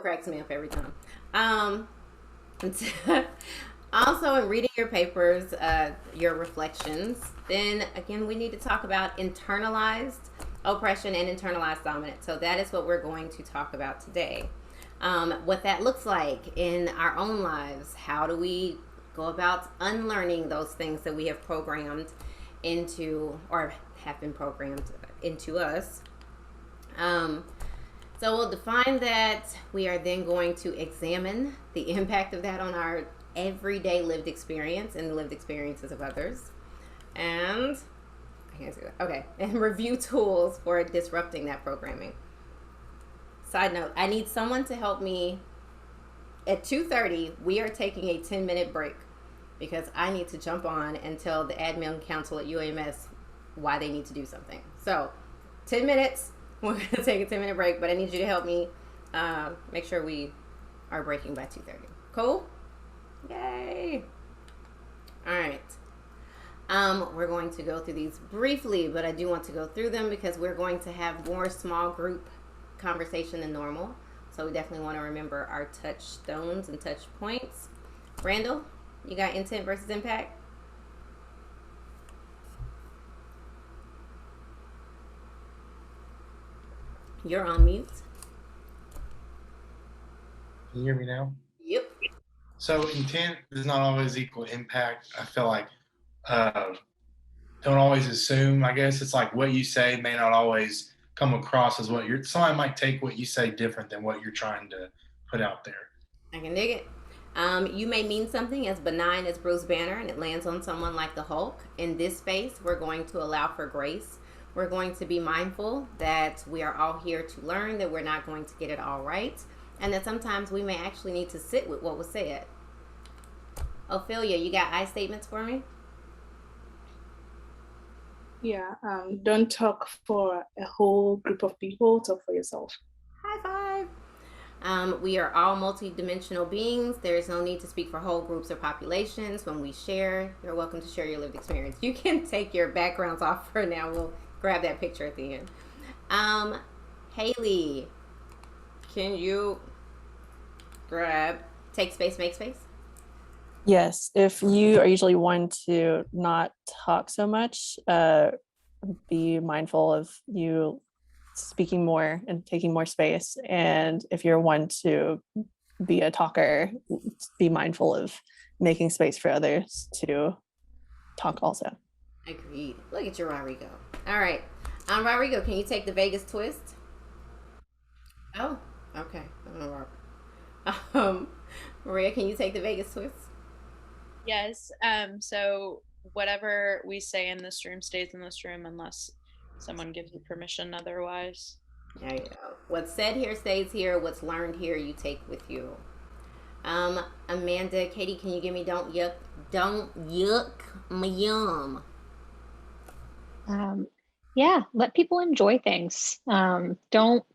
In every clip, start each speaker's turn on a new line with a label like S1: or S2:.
S1: cracks me up every time. Um, also, in reading your papers, your reflections, then again, we need to talk about internalized oppression and internalized dominance. So, that is what we're going to talk about today. What that looks like in our own lives. How do we go about unlearning those things that we have programmed into or have been programmed into us? Um, so we'll define that. We are then going to examine the impact of that on our everyday lived experience and the lived experiences of others. And I can't say that. Okay. And review tools for disrupting that programming. Side note, I need someone to help me. At 2:30, we are taking a 10-minute break because I need to jump on and tell the admin council at UAMS why they need to do something. So, 10 minutes. We're going to take a 10-minute break, but I need you to help me make sure we are breaking by 2:30. Cool? Yay! All right. We're going to go through these briefly, but I do want to go through them because we're going to have more small group conversation than normal. So we definitely want to remember our touchstones and touch points. Randall, you got intent versus impact? You're on mute.
S2: Can you hear me now?
S1: Yep.
S2: So intent does not always equal impact. I feel like don't always assume. I guess it's like what you say may not always come across as what you're. Somebody might take what you say different than what you're trying to put out there.
S1: I can dig it. You may mean something as benign as Bruce Banner and it lands on someone like the Hulk. In this space, we're going to allow for grace. We're going to be mindful that we are all here to learn, that we're not going to get it all right, and that sometimes we may actually need to sit with what was said. Ophelia, you got I statements for me?
S3: Yeah, don't talk for a whole group of people, talk for yourself.
S1: High five. We are all multidimensional beings. There is no need to speak for whole groups or populations. When we share, you're welcome to share your lived experience. You can take your backgrounds off for now. We'll grab that picture at the end. Haley, can you take space, make space?
S4: Yes, if you are usually one to not talk so much, be mindful of you speaking more and taking more space. And if you're one to be a talker, be mindful of making space for others to talk also.
S1: Agreed. Look at your Rodrigo. All right. Rodrigo, can you take the Vegas twist? Oh, okay. Maria, can you take the Vegas twist?
S5: Yes. So whatever we say in this room stays in this room unless someone gives you permission otherwise.
S1: There you go. What's said here stays here. What's learned here you take with you. Amanda, Katie, can you give me don't yuck my yum?
S6: Yeah, let people enjoy things. Don't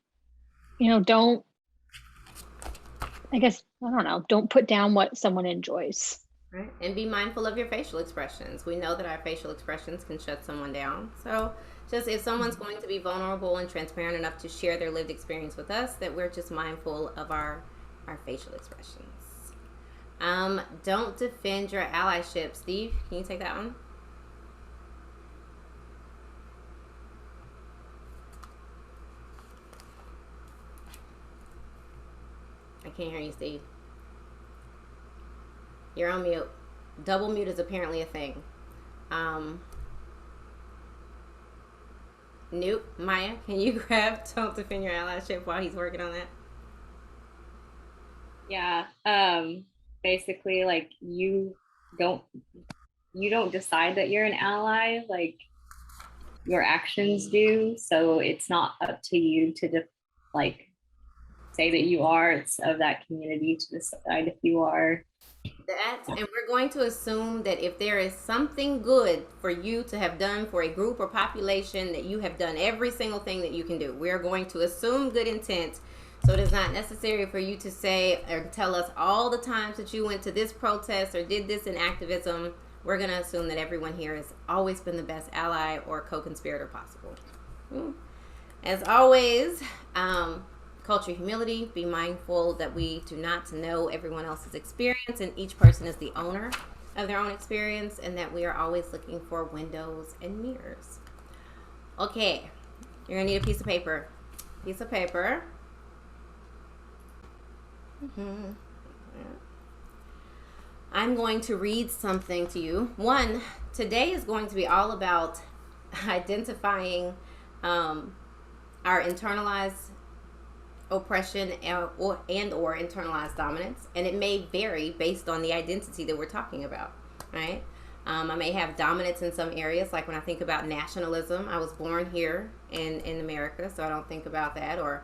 S6: put down what someone enjoys.
S1: Right. And be mindful of your facial expressions. We know that our facial expressions can shut someone down. So just if someone's going to be vulnerable and transparent enough to share their lived experience with us, that we're just mindful of our facial expressions. Don't defend your allyship. Steve, can you take that one? I can't hear you, Steve. You're on mute. Double mute is apparently a thing. Nope. Maya, can you grab don't defend your allyship while he's working on that?
S7: Yeah. Basically, like you don't decide that you're an ally, like your actions do. So it's not up to you to say that you are. It's of that community to decide if you are.
S1: And we're going to assume that if there is something good for you to have done for a group or population, that you have done every single thing that you can do. We're going to assume good intent. So it is not necessary for you to say or tell us all the times that you went to this protest or did this in activism. We're going to assume that everyone here has always been the best ally or co-conspirator possible. As always, culture of humility. Be mindful that we do not know everyone else's experience, and each person is the owner of their own experience, and that we are always looking for windows and mirrors. Okay, you're gonna need a piece of paper. Piece of paper. I'm going to read something to you. Today is going to be all about identifying our internalized oppression or internalized dominance, and it may vary based on the identity that we're talking about, right? I may have dominance in some areas, like when I think about nationalism. I was born here in America, so I don't think about that. Or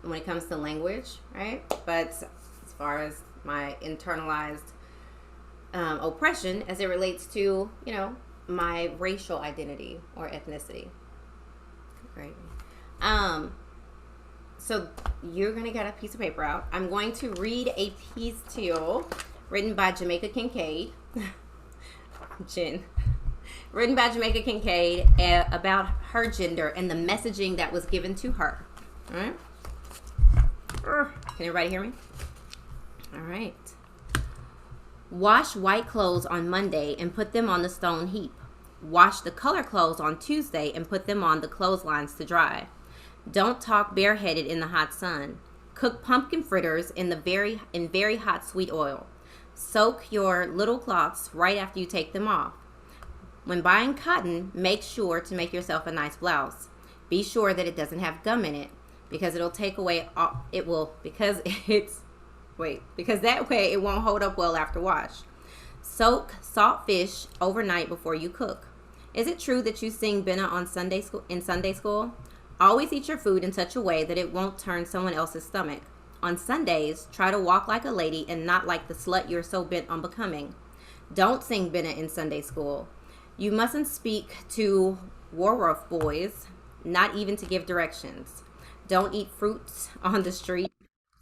S1: when it comes to language, right? But as far as my internalized oppression, as it relates to, my racial identity or ethnicity, right? So you're gonna get a piece of paper out. I'm going to read a piece to you, written by Jamaica Kincaid. Written by Jamaica Kincaid about her gender and the messaging that was given to her. All right. Can everybody hear me? All right. Wash white clothes on Monday and put them on the stone heap. Wash the color clothes on Tuesday and put them on the clotheslines to dry. Don't talk bareheaded in the hot sun. Cook pumpkin fritters in very hot sweet oil. Soak your little cloths right after you take them off. When buying cotton, make sure to make yourself a nice blouse. Be sure that it doesn't have gum in it, because it'll take away because that way it won't hold up well after wash. Soak salt fish overnight before you cook. Is it true that you sing Benna on Sunday school? Always eat your food in such a way that it won't turn someone else's stomach. On Sundays, try to walk like a lady and not like the slut you're so bent on becoming. Don't sing Benna in Sunday school. You mustn't speak to Warruff boys, not even to give directions. Don't eat fruits on the street.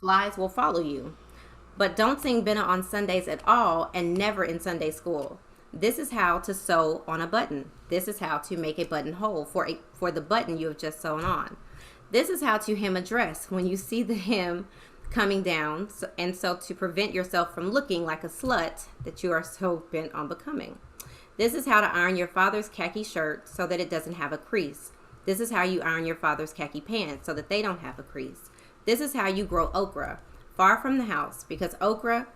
S1: Flies will follow you. But don't sing Benna on Sundays at all, and never in Sunday school. This is how to sew on a button. This is how to make a buttonhole for the button you have just sewn on. This is how to hem a dress when you see the hem coming down, and so to prevent yourself from looking like a slut that you are so bent on becoming. This is how to iron your father's khaki shirt so that it doesn't have a crease. This is how you iron your father's khaki pants so that they don't have a crease. This is how you grow okra, far from the house, because okra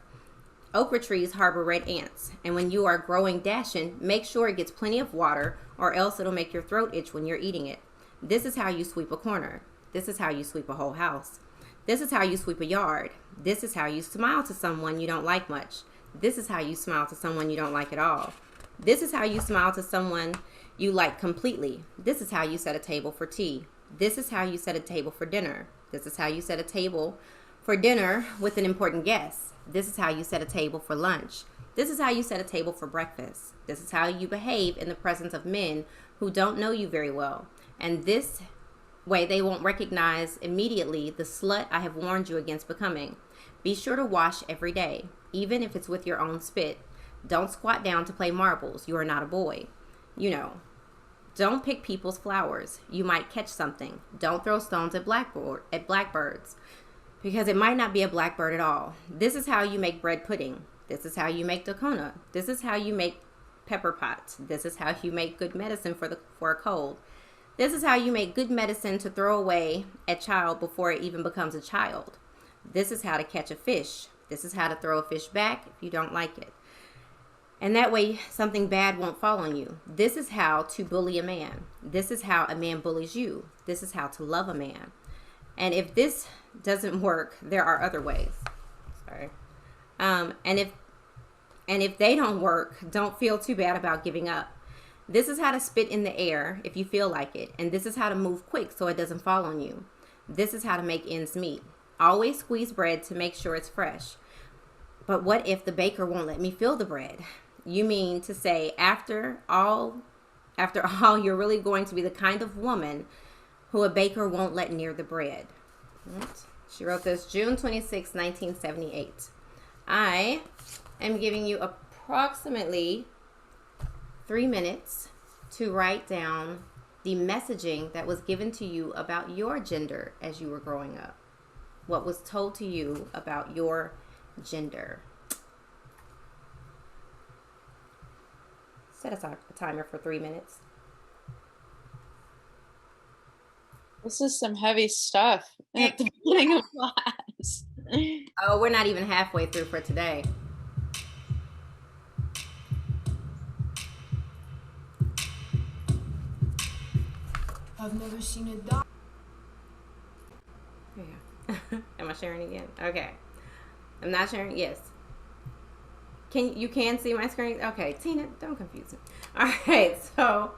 S1: trees harbor red ants, and when you are growing dashin, make sure it gets plenty of water, or else it'll make your throat itch when you're eating it. This is how you sweep a corner. This is how you sweep a whole house. This is how you sweep a yard. This is how you smile to someone you don't like much. This is how you smile to someone you don't like at all. This is how you smile to someone you like completely. This is how you set a table for tea. This is how you set a table for dinner. This is how you set a table for dinner with an important guest. This is how you set a table for lunch. This is how you set a table for breakfast. This is how you behave in the presence of men who don't know you very well. And this way they won't recognize immediately the slut I have warned you against becoming. Be sure to wash every day, even if it's with your own spit. Don't squat down to play marbles. You are not a boy. Don't pick people's flowers. You might catch something. Don't throw stones at blackbirds, because it might not be a blackbird at all. This is how you make bread pudding. This is how you make dokona. This is how you make pepper pots. This is how you make good medicine for a cold. This is how you make good medicine to throw away a child before it even becomes a child. This is how to catch a fish. This is how to throw a fish back if you don't like it. And that way something bad won't fall on you. This is how to bully a man. This is how a man bullies you. This is how to love a man. And if this doesn't work, there are other ways. Sorry. And if they don't work, don't feel too bad about giving up. This is how to spit in the air if you feel like it. And this is how to move quick so it doesn't fall on you. This is how to make ends meet. Always squeeze bread to make sure it's fresh. But what if the baker won't let me feel the bread? You mean to say after all, you're really going to be the kind of woman who a baker won't let near the bread. Right. She wrote this June 26, 1978. I am giving you approximately 3 minutes to write down the messaging that was given to you about your gender as you were growing up. What was told to you about your gender. Set a timer for 3 minutes.
S5: This is some heavy stuff at the beginning of class.
S1: Oh, we're not even halfway through for today.
S8: I've never seen a dog.
S1: Yeah. Am I sharing again? Okay. I'm not sharing. Yes. You can see my screen? Okay, Tina, don't confuse me. All right, so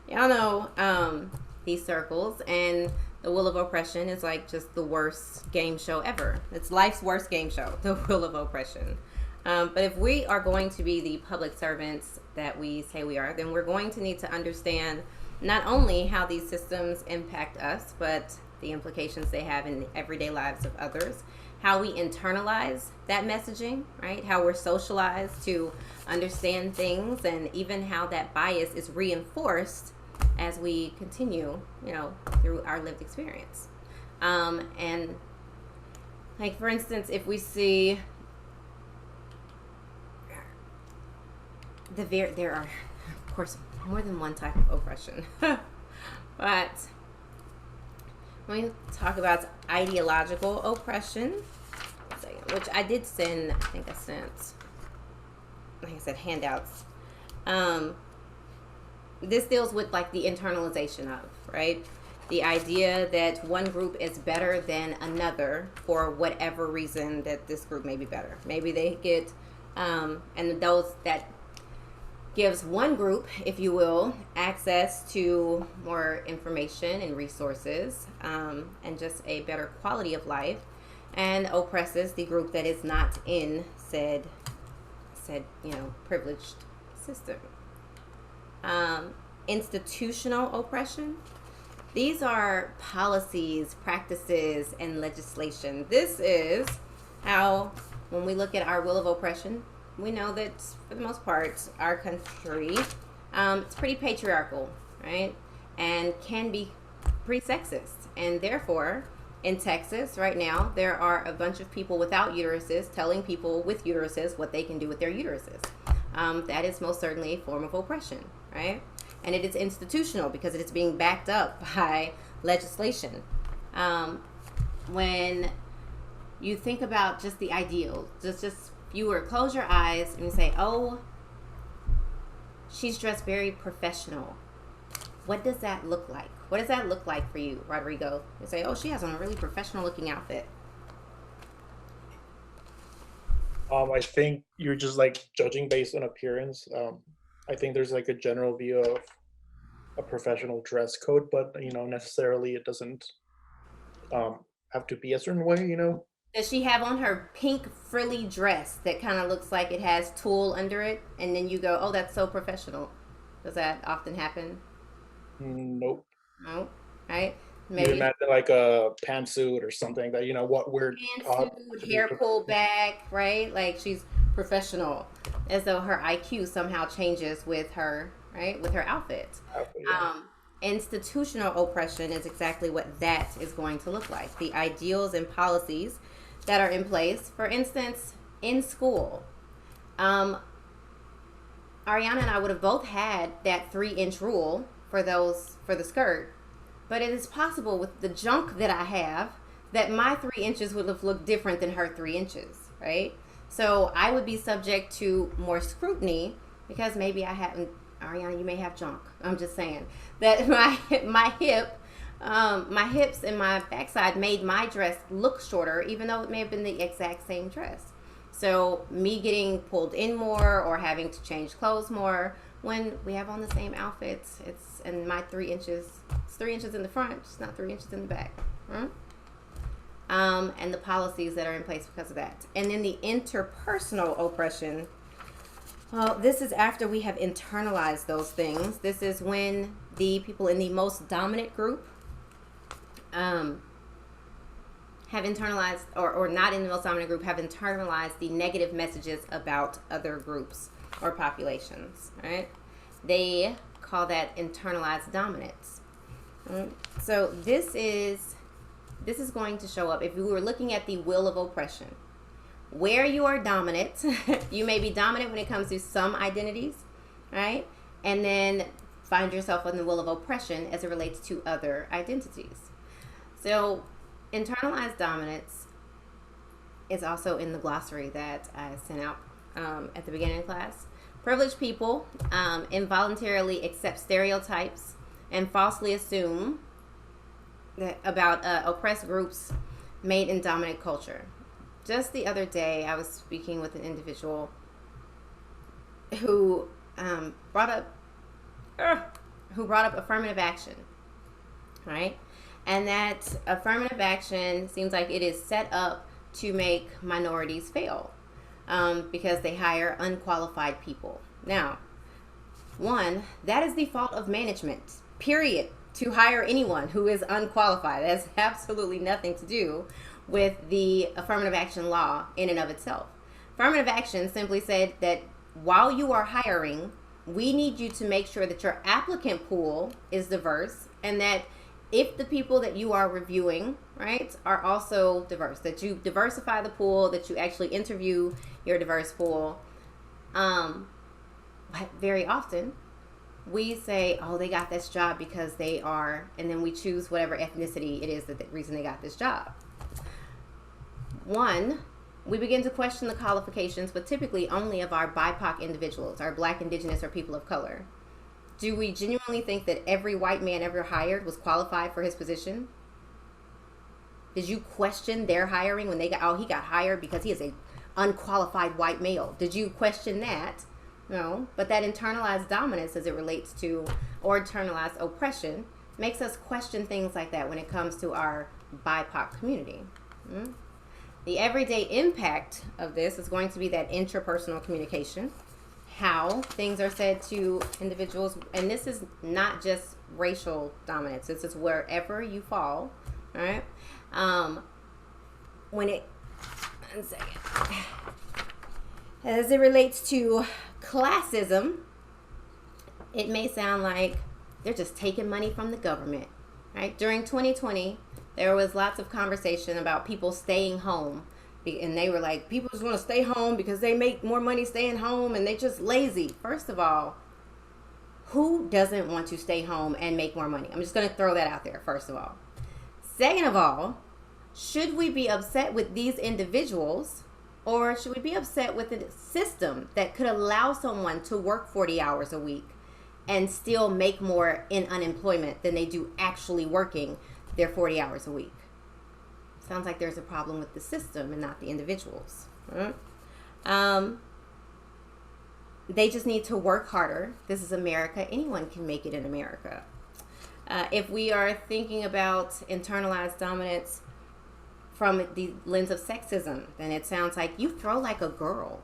S1: y'all know these circles, and the Wheel of Oppression is like just the worst game show ever. It's life's worst game show, the Wheel of Oppression. But if we are going to be the public servants that we say we are, then we're going to need to understand not only how these systems impact us, but the implications they have in the everyday lives of others, how we internalize that messaging, right? How we're socialized to understand things, and even how that bias is reinforced as we continue, through our lived experience. And like, for instance, if we see there are, of course, more than one type of oppression, but when we talk about ideological oppression, which I did send, like I said, handouts. This deals with like the internalization of, right? The idea that one group is better than another for whatever reason that this group may be better. Maybe they get, and those that gives one group, if you will, access to more information and resources, and just a better quality of life, and oppresses the group that is not in said privileged system. Institutional oppression. These are policies, practices, and legislation. This is how, when we look at our Wheel of Oppression, we know that for the most part, our country, it's pretty patriarchal, right? And can be pretty sexist. And therefore, in Texas right now, there are a bunch of people without uteruses telling people with uteruses what they can do with their uteruses. That is most certainly a form of oppression, right? And it is institutional because it is being backed up by legislation. When you think about just the ideal, just if you were to close your eyes and you say, oh, she's dressed very professional. What does that look like? What does that look like for you, Rodrigo? You say, oh, she has on a really professional looking outfit.
S9: I think you're just like judging based on appearance. I think there's like a general view of a professional dress code, but necessarily it doesn't have to be a certain way.
S1: Does she have on her pink frilly dress that kind of looks like it has tulle under it, and then you go, oh, that's so professional? Does that often happen?
S9: Nope.
S1: No, right?
S9: Maybe you imagine like a pantsuit or something that what we're taught.
S1: Hair pulled back, right? Like she's professional, as though her IQ somehow changes with her, right? With her outfit.
S9: Yeah.
S1: Institutional oppression is exactly what that is going to look like. The ideals and policies that are in place. For instance, in school, Ariana and I would have both had that 3-inch rule for the skirt, but it is possible with the junk that I have that my 3 inches would have looked different than her 3 inches, right? So I would be subject to more scrutiny because maybe I haven't. Ariana, you may have junk. I'm just saying that my hips and my backside made my dress look shorter, even though it may have been the exact same dress. So me getting pulled in more or having to change clothes more when we have on the same outfits, and my 3 inches, it's 3 inches in the front, it's not 3 inches in the back. And the policies that are in place because of that. And then the interpersonal oppression. Well, this is after we have internalized those things. This is when the people in the most dominant group have internalized, or not in the most dominant group, have internalized the negative messages about other groups or populations, right? They call that internalized dominance. So this is going to show up if we were looking at the wheel of oppression. Where you are dominant, you may be dominant when it comes to some identities, right? And then find yourself on the wheel of oppression as it relates to other identities. So internalized dominance is also in the glossary that I sent out at the beginning of class. Privileged people involuntarily accept stereotypes and falsely assume that about oppressed groups made in dominant culture. Just the other day, I was speaking with an individual who brought up affirmative action, right? And that affirmative action seems like it is set up to make minorities fail because they hire unqualified people. Now, one, that is the fault of management, period, to hire anyone who is unqualified. That has absolutely nothing to do with the affirmative action law in and of itself. Affirmative action simply said that while you are hiring, we need you to make sure that your applicant pool is diverse, and that if the people that you are reviewing, right, are also diverse, that you diversify the pool, that you actually interview your diverse pool. But very often we say, oh, they got this job because they are, and then we choose whatever ethnicity it is that the reason they got this job. One, we begin to question the qualifications, but typically only of our BIPOC individuals, our Black, Indigenous, or people of color. Do we genuinely think that every white man ever hired was qualified for his position? Did you question their hiring when they got, oh, he got hired because he is a unqualified white male? Did you question that? No, but that internalized dominance as it relates to, or internalized oppression, makes us question things like that when it comes to our BIPOC community. The everyday impact of this is going to be that intrapersonal communication, how things are said to individuals, and this is not just racial dominance, this is wherever you fall, all right? One second. As it relates to classism, it may sound like they're just taking money from the government, right? During 2020, there was lots of conversation about people staying home, and they were like, people just want to stay home because they make more money staying home and they just lazy. First of all, who doesn't want to stay home and make more money? I'm just going to throw that out there, first of all. Second of all, should we be upset with these individuals, or should we be upset with a system that could allow someone to work 40 hours a week and still make more in unemployment than they do actually working their 40 hours a week? Sounds like there's a problem with the system and not the individuals. They just need to work harder. This is America. Anyone can make it in America. If we are thinking about internalized dominance from the lens of sexism, then it sounds like you throw like a girl.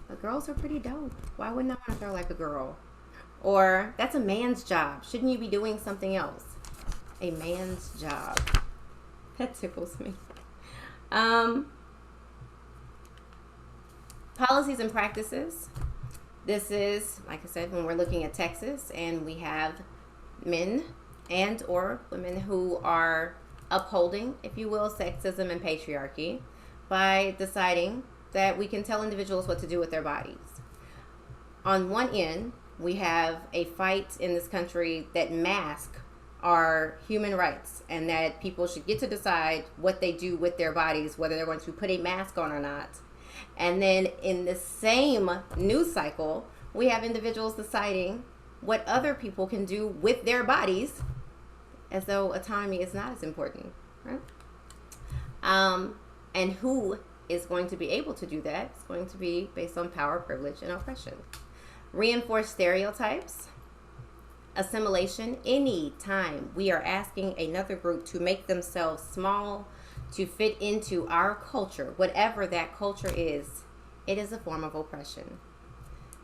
S1: The girls are pretty dope. Why wouldn't I want to throw like a girl? Or that's a man's job. Shouldn't you be doing something else? A man's job. That tickles me. Policies and practices. This is, like I said, when we're looking at Texas and we have men and or women who are upholding, if you will, sexism and patriarchy by deciding that we can tell individuals what to do with their bodies. On one end, we have a fight in this country that masks our human rights and that people should get to decide what they do with their bodies, whether they're going to put a mask on or not. And then in the same news cycle, we have individuals deciding what other people can do with their bodies as though autonomy is not as important, right? And who is going to be able to do that? It's going to be based on power, privilege, and oppression. Reinforce stereotypes. Assimilation. Any time we are asking another group to make themselves small to fit into our culture, whatever that culture is, it is a form of oppression.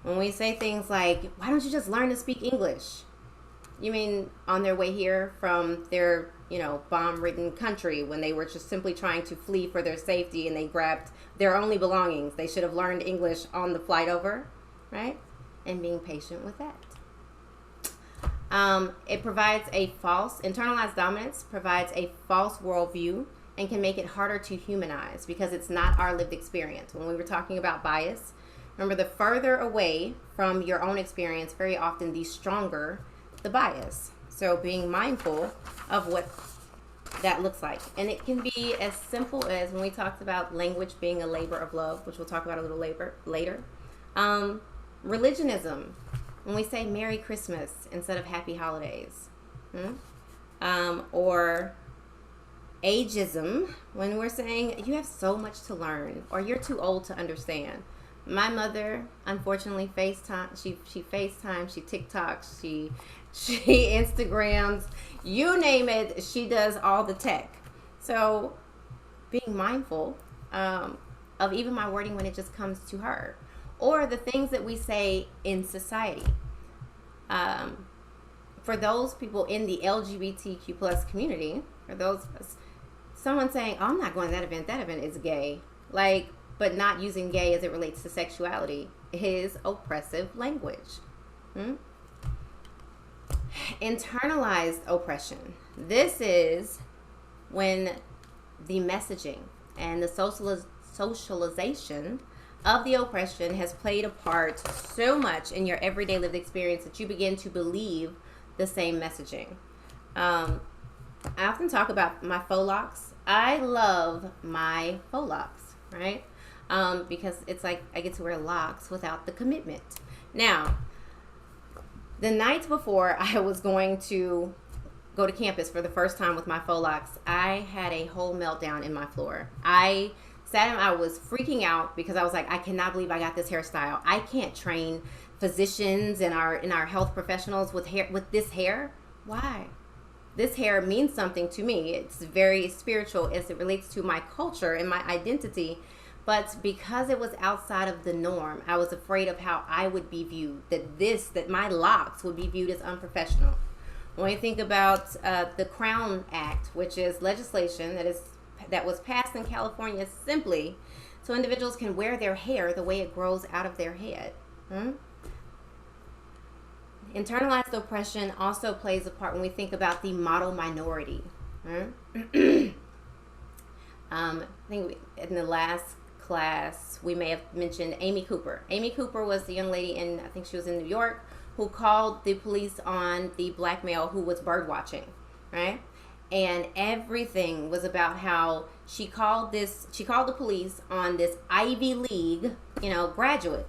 S1: When we say things like, why don't you just learn to speak English? You mean on their way here from their, bomb-ridden country when they were just simply trying to flee for their safety and they grabbed their only belongings. They should have learned English on the flight over, right? And being patient with that. It provides internalized dominance provides a false worldview and can make it harder to humanize because it's not our lived experience. When we were talking about bias, remember, the further away from your own experience, very often the stronger the bias. So being mindful of what that looks like. And it can be as simple as when we talked about language being a labor of love, which we'll talk about a little later. Religionism, when we say Merry Christmas instead of Happy Holidays. Or ageism, when we're saying you have so much to learn or you're too old to understand. My mother, unfortunately, she FaceTimes, she TikToks, she Instagrams, you name it, she does all the tech. So being mindful of even my wording when it just comes to her, or the things that we say in society. For those people in the LGBTQ plus community, for those, someone saying, oh, I'm not going to that event is gay, but not using gay as it relates to sexuality is oppressive language. Internalized oppression. This is when the messaging and the socialization of the oppression has played a part so much in your everyday lived experience that you begin to believe the same messaging. I often talk about my faux locks. I love my faux locks, right? Because it's like I get to wear locks without the commitment. Now, the night before I was going to go to campus for the first time with my faux locks, I had a whole meltdown in my floor. I was freaking out because I was like, I cannot believe I got this hairstyle. I can't train physicians and our health professionals with this hair. Why? This hair means something to me. It's very spiritual as it relates to my culture and my identity. But because it was outside of the norm, I was afraid of how I would be viewed, that my locks would be viewed as unprofessional. When you think about the Crown Act, which is legislation that was passed in California simply so individuals can wear their hair the way it grows out of their head. Internalized oppression also plays a part when we think about the model minority. I think in the last class we may have mentioned Amy Cooper. Amy Cooper was the young lady I think she was in New York, who called the police on the black male who was bird watching, right? And everything was about how she called the police on this Ivy League, graduate.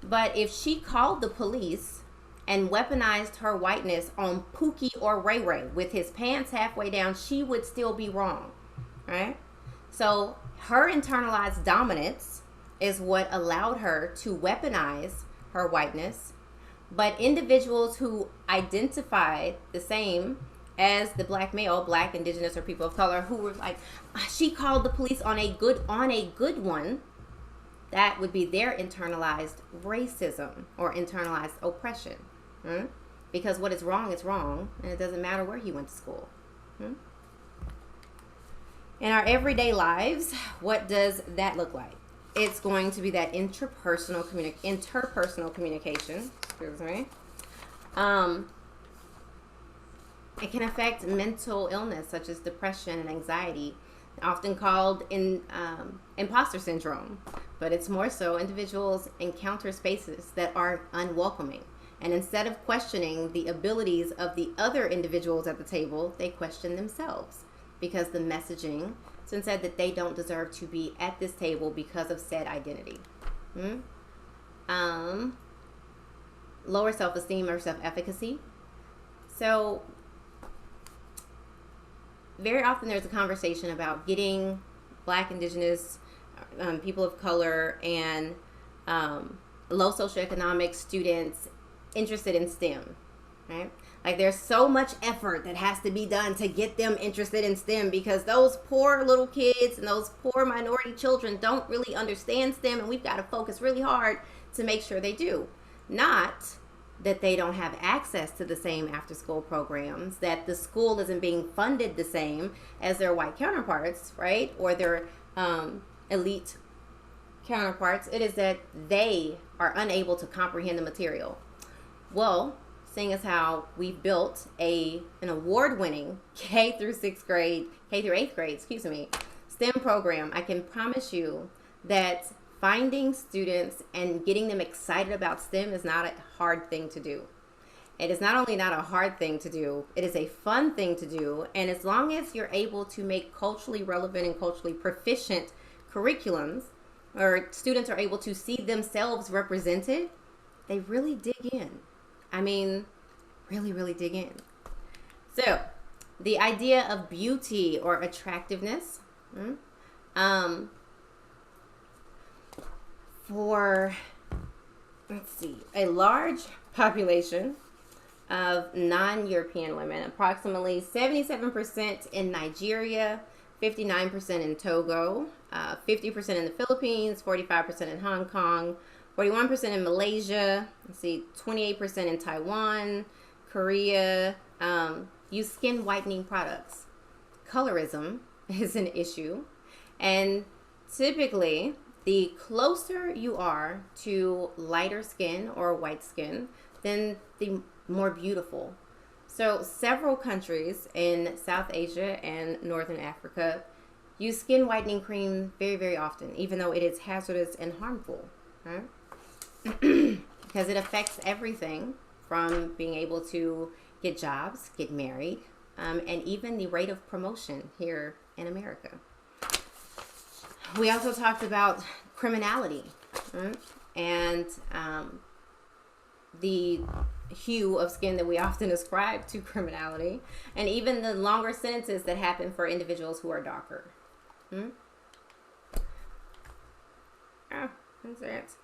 S1: But if she called the police and weaponized her whiteness on Pookie or Ray Ray with his pants halfway down, she would still be wrong, right? So her internalized dominance is what allowed her to weaponize her whiteness. But individuals who identified the same as the black male, black, indigenous, or people of color, who were like, she called the police on a good one, that would be their internalized racism or internalized oppression. Because what is wrong, and it doesn't matter where he went to school. In our everyday lives, what does that look like? It's going to be that interpersonal communication. Excuse me. It can affect mental illness such as depression and anxiety, often called imposter syndrome. But it's more so individuals encounter spaces that are unwelcoming. And instead of questioning the abilities of the other individuals at the table, they question themselves because the messaging said that they don't deserve to be at this table because of said identity. Lower self-esteem or self-efficacy. So very often there's a conversation about getting black, indigenous, people of color, and low socioeconomic students interested in STEM, right? Like there's so much effort that has to be done to get them interested in STEM because those poor little kids and those poor minority children don't really understand STEM, and we've got to focus really hard to make sure they do. Not that they don't have access to the same after school programs, that the school isn't being funded the same as their white counterparts, right? Or their elite counterparts. It is that they are unable to comprehend the material. Well, seeing as how we've built an award-winning K through 8th grade, STEM program, I can promise you that finding students and getting them excited about STEM is not a hard thing to do. It is not only not a hard thing to do, it is a fun thing to do. And as long as you're able to make culturally relevant and culturally proficient curriculums, or students are able to see themselves represented, they really dig in. I mean, really, really dig in. So, the idea of beauty or attractiveness, for, let's see, a large population of non-European women, approximately 77% in Nigeria, 59% in Togo, 50% in the Philippines, 45% in Hong Kong, 41% in Malaysia, 28% in Taiwan, Korea, use skin whitening products. Colorism is an issue, and typically the closer you are to lighter skin or white skin, then the more beautiful. So several countries in South Asia and Northern Africa use skin whitening cream very, very often, even though it is hazardous and harmful, right? Because it affects everything from being able to get jobs, get married, and even the rate of promotion here in America. We also talked about criminality, right? And the hue of skin that we often ascribe to criminality, and even the longer sentences that happen for individuals who are darker. That's it.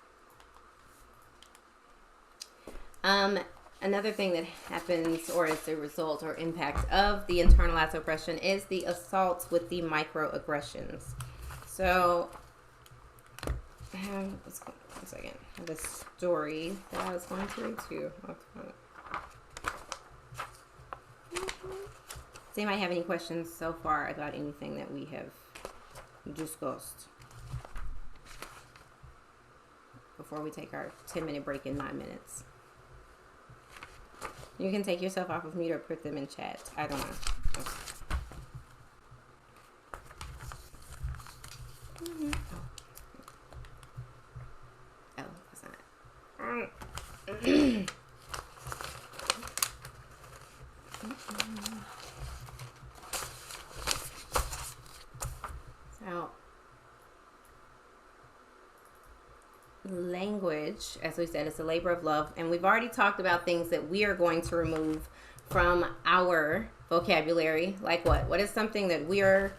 S1: Another thing that happens or is the result or impact of the internalized oppression is the assaults with the microaggressions. So, I have a story that I was going to read to you. Does anybody have any questions so far about anything that we have discussed before we take our 10-minute break in 9 minutes? You can take yourself off of mute or put them in chat. I don't know. Oh, that's not it. So, language, as we said, is a labor of love, and we've already talked about things that we are going to remove from our vocabulary. Like what is something that we are,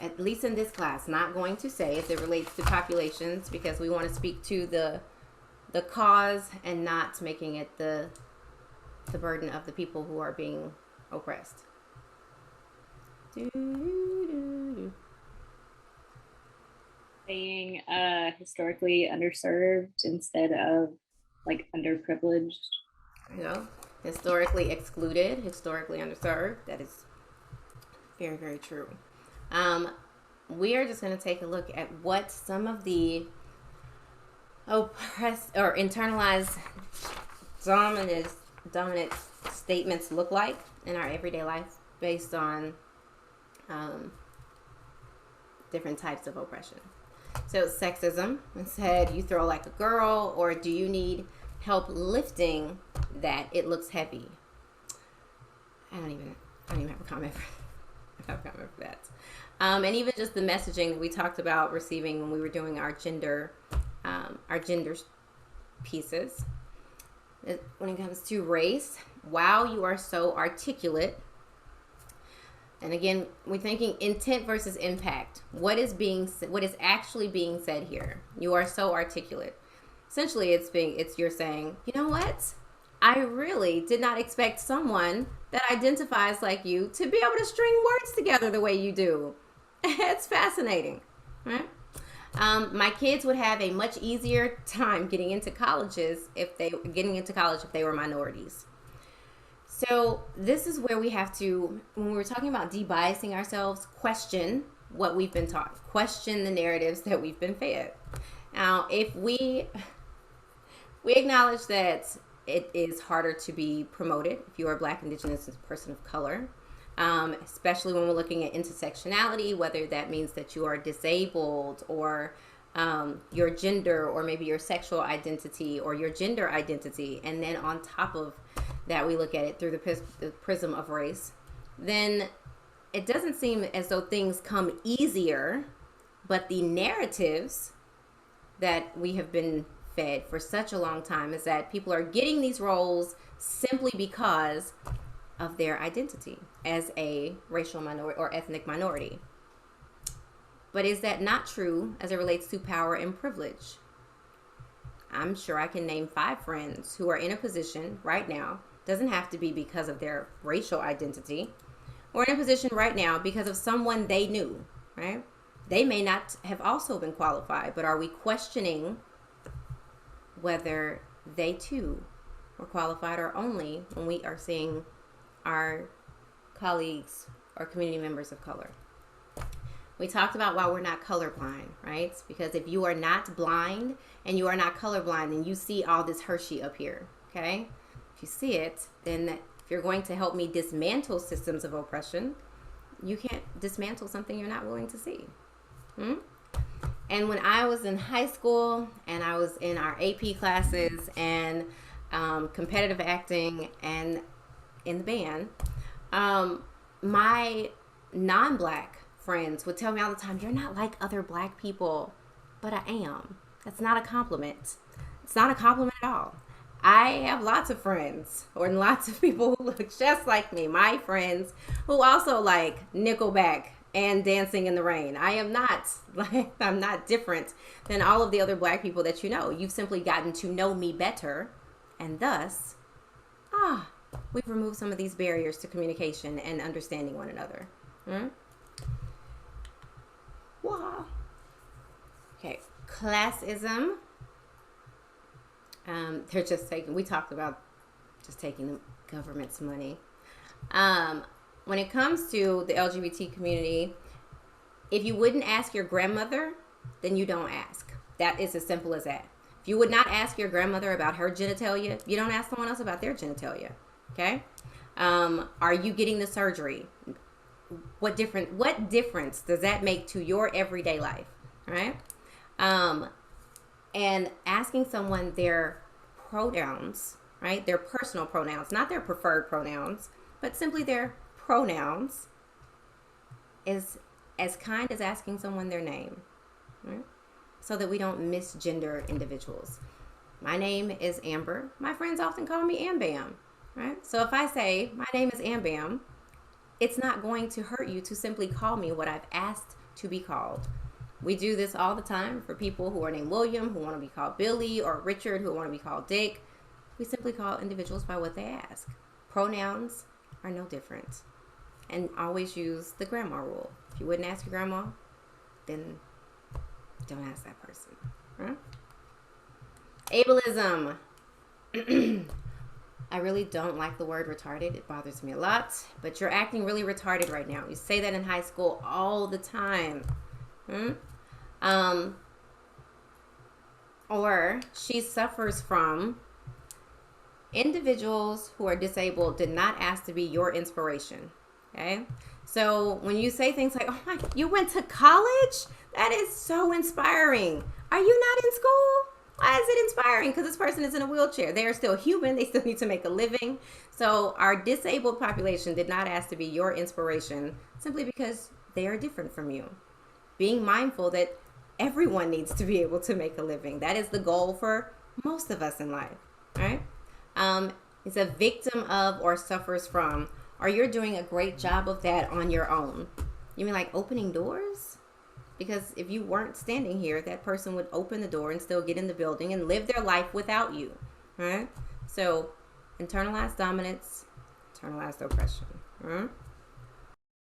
S1: at least in this class, not going to say as it relates to populations, because we want to speak to the cause and not making it the burden of the people who are being oppressed.
S7: Saying historically underserved instead of like underprivileged.
S1: You know, historically excluded, historically underserved. That is very, very true. We are just going to take a look at what some of the oppressed or internalized dominant statements look like in our everyday life based on different types of oppression. So sexism, it said you throw like a girl, or do you need help lifting that? It looks heavy. I don't even have a comment for that. And even just the messaging that we talked about receiving when we were doing our gender pieces. When it comes to race, wow, you are so articulate. And again, we're thinking intent versus impact. What is actually being said here? You are so articulate. Essentially, you're saying, you know what? I really did not expect someone that identifies like you to be able to string words together the way you do. It's fascinating, right? My kids would have a much easier time getting into college if they were minorities. So this is where we have to, when we're talking about debiasing ourselves, question what we've been taught, question the narratives that we've been fed. Now, if we acknowledge that it is harder to be promoted if you are Black, Indigenous, and person of color. Especially when we're looking at intersectionality, whether that means that you are disabled, or your gender, or maybe your sexual identity or your gender identity. And then on top of that, we look at it through the prism of race. Then it doesn't seem as though things come easier, but the narratives that we have been fed for such a long time is that people are getting these roles simply because of their identity as a racial minority or ethnic minority. But is that not true as it relates to power and privilege? I'm sure I can name 5 friends who are in a position right now, doesn't have to be because of their racial identity, or in a position right now because of someone they knew, right? They may not have also been qualified, but are we questioning whether they too were qualified, or only when we are seeing our colleagues or community members of color? We talked about why we're not colorblind, right? Because if you are not blind and you are not colorblind, then you see all this Hershey up here, okay? If you see it, then if you're going to help me dismantle systems of oppression, you can't dismantle something you're not willing to see. And when I was in high school and I was in our AP classes and competitive acting and in the band, my non-Black friends would tell me all the time, you're not like other Black people. But I am. That's not a compliment. It's not a compliment at all. I have lots of friends, or lots of people who look just like me. My friends who also like Nickelback and Dancing in the Rain. I am not like, I'm not different than all of the other Black people that you know. You've simply gotten to know me better, and thus, we've removed some of these barriers to communication and understanding one another. Wow. Okay, classism. They're just taking, we talked about just taking the government's money. When it comes to the LGBT community, if you wouldn't ask your grandmother, then you don't ask. That is as simple as that. If you would not ask your grandmother about her genitalia, you don't ask someone else about their genitalia. Okay? Are you getting the surgery? What difference does that make to your everyday life? Right? And asking someone their pronouns, right? Their personal pronouns, not their preferred pronouns, but simply their pronouns, is as kind as asking someone their name, right? So that we don't misgender individuals. My name is Amber. My friends often call me Am Bam, right? So if I say my name is Am Bam, it's not going to hurt you to simply call me what I've asked to be called. We do this all the time for people who are named William, who want to be called Billy, or Richard, who want to be called Dick. We simply call individuals by what they ask. Pronouns are no different. And always use the grandma rule. If you wouldn't ask your grandma, then don't ask that person. Huh? Ableism. I really don't like the word retarded. It bothers me a lot. But you're acting really retarded right now. You say that in high school all the time. Or she suffers from individuals who are disabled did not ask to be your inspiration. Okay? So when you say things like, oh my, you went to college? That is so inspiring. Are you not in school? Why is it inspiring? Because this person is in a wheelchair. They are still human. They still need to make a living. So our disabled population did not ask to be your inspiration simply because they are different from you. Being mindful that everyone needs to be able to make a living. That is the goal for most of us in life, right? Is a victim of or suffers from, or you're doing a great job of that on your own. You mean like opening doors? Because if you weren't standing here, that person would open the door and still get in the building and live their life without you, right? So internalized dominance, internalized oppression.